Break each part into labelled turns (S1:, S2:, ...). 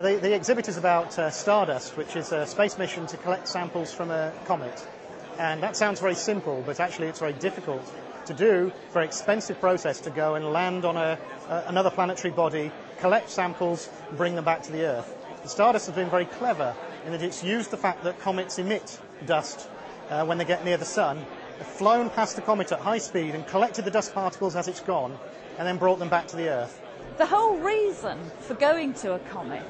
S1: The exhibit is about Stardust, which is a space mission to collect samples from a comet. And that sounds very simple, but actually it's very difficult to do, very expensive process to go and land on another planetary body, collect samples, and bring them back to the Earth. The Stardust has been very clever in that it's used the fact that comets emit dust when they get near the sun, flown past the comet at high speed and collected the dust particles as it's gone, and then brought them back to the Earth.
S2: The whole reason for going to a comet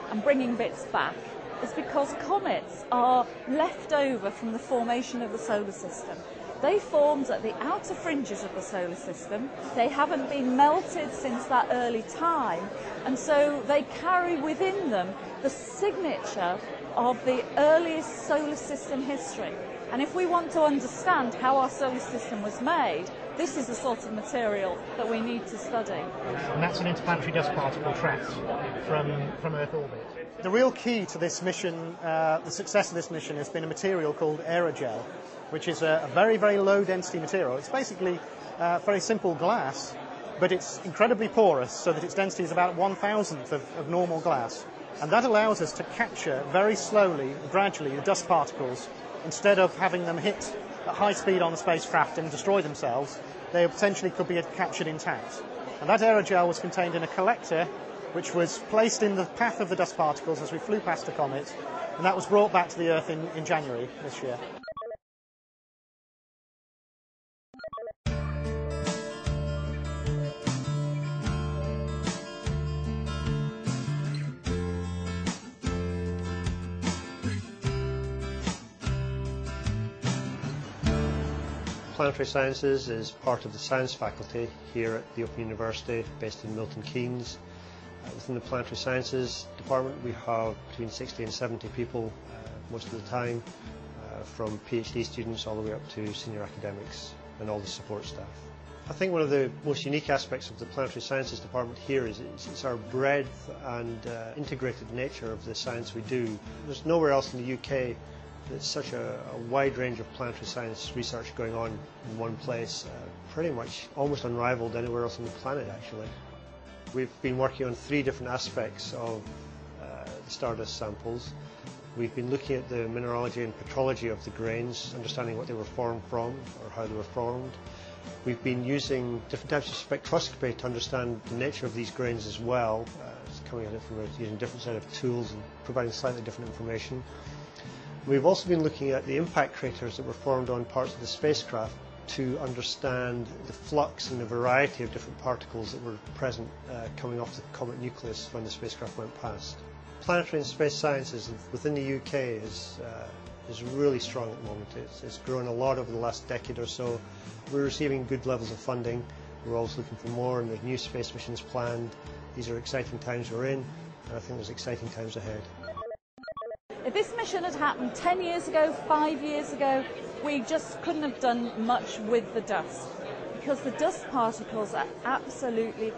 S2: and bringing bits back is because comets are left over from the formation of the solar system. They formed at the outer fringes of the solar system. They haven't been melted since that early time, and so they carry within them the signature of the earliest solar system history. And if we want to understand how our solar system was made, this is the sort of material that we need to study.
S1: And that's an interplanetary dust particle trapped from Earth orbit. The real key to this mission, the success of this mission, has been a material called aerogel, which is a very, very low density material. It's basically very simple glass, but it's incredibly porous, so that its density is about 1,000th of normal glass. And that allows us to capture very slowly, gradually, the dust particles. Instead of having them hit at high speed on the spacecraft and destroy themselves, they potentially could be captured intact. And that aerogel was contained in a collector which was placed in the path of the dust particles as we flew past the comet, and that was brought back to the Earth in January this year.
S3: Planetary Sciences is part of the science faculty here at the Open University, based in Milton Keynes. Within the Planetary Sciences department we have between 60 and 70 people most of the time, from PhD students all the way up to senior academics and all the support staff. I think one of the most unique aspects of the Planetary Sciences department here is it's our breadth and integrated nature of the science we do. There's nowhere else in the UK there's such a wide range of planetary science research going on in one place, pretty much almost unrivaled anywhere else on the planet actually. We've been working on 3 different aspects of the Stardust samples. We've been looking at the mineralogy and petrology of the grains, understanding what they were formed from or how they were formed. We've been using different types of spectroscopy to understand the nature of these grains as well, coming at it from using a different set of tools and providing slightly different information. We've also been looking at the impact craters that were formed on parts of the spacecraft to understand the flux and the variety of different particles that were present coming off the comet nucleus when the spacecraft went past. Planetary and space sciences within the UK is really strong at the moment. It's grown a lot over the last decade or so. We're receiving good levels of funding. We're always looking for more, and there's new space missions planned. These are exciting times we're in, and I think there's exciting times ahead.
S2: If this mission had happened 10 years ago, 5 years ago, we just couldn't have done much with the dust, because the dust particles are absolutely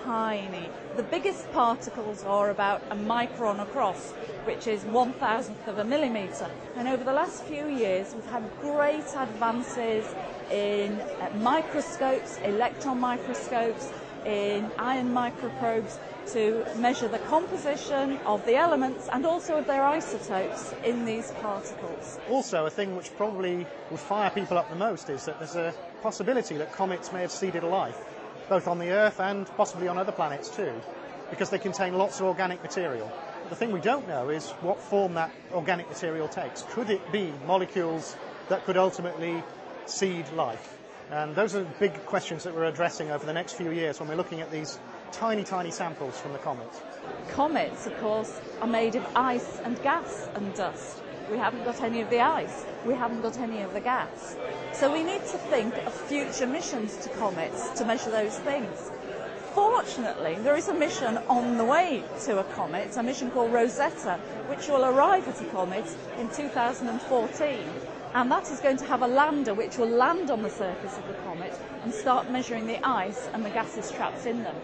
S2: tiny. The biggest particles are about a micron across, which is 1,000th of a millimetre. And over the last few years, we've had great advances in microscopes, electron microscopes, in ion microprobes, to measure the composition of the elements and also of their isotopes in these particles.
S1: Also, a thing which probably would fire people up the most is that there's a possibility that comets may have seeded life, both on the Earth and possibly on other planets too, because they contain lots of organic material. The thing we don't know is what form that organic material takes. Could it be molecules that could ultimately seed life? And those are big questions that we're addressing over the next few years when we're looking at these tiny, tiny samples from the comet.
S2: Comets, of course, are made of ice and gas and dust. We haven't got any of the ice. We haven't got any of the gas. So we need to think of future missions to comets to measure those things. Fortunately, there is a mission on the way to a comet, a mission called Rosetta, which will arrive at a comet in 2014. And that is going to have a lander which will land on the surface of the comet and start measuring the ice and the gases trapped in them.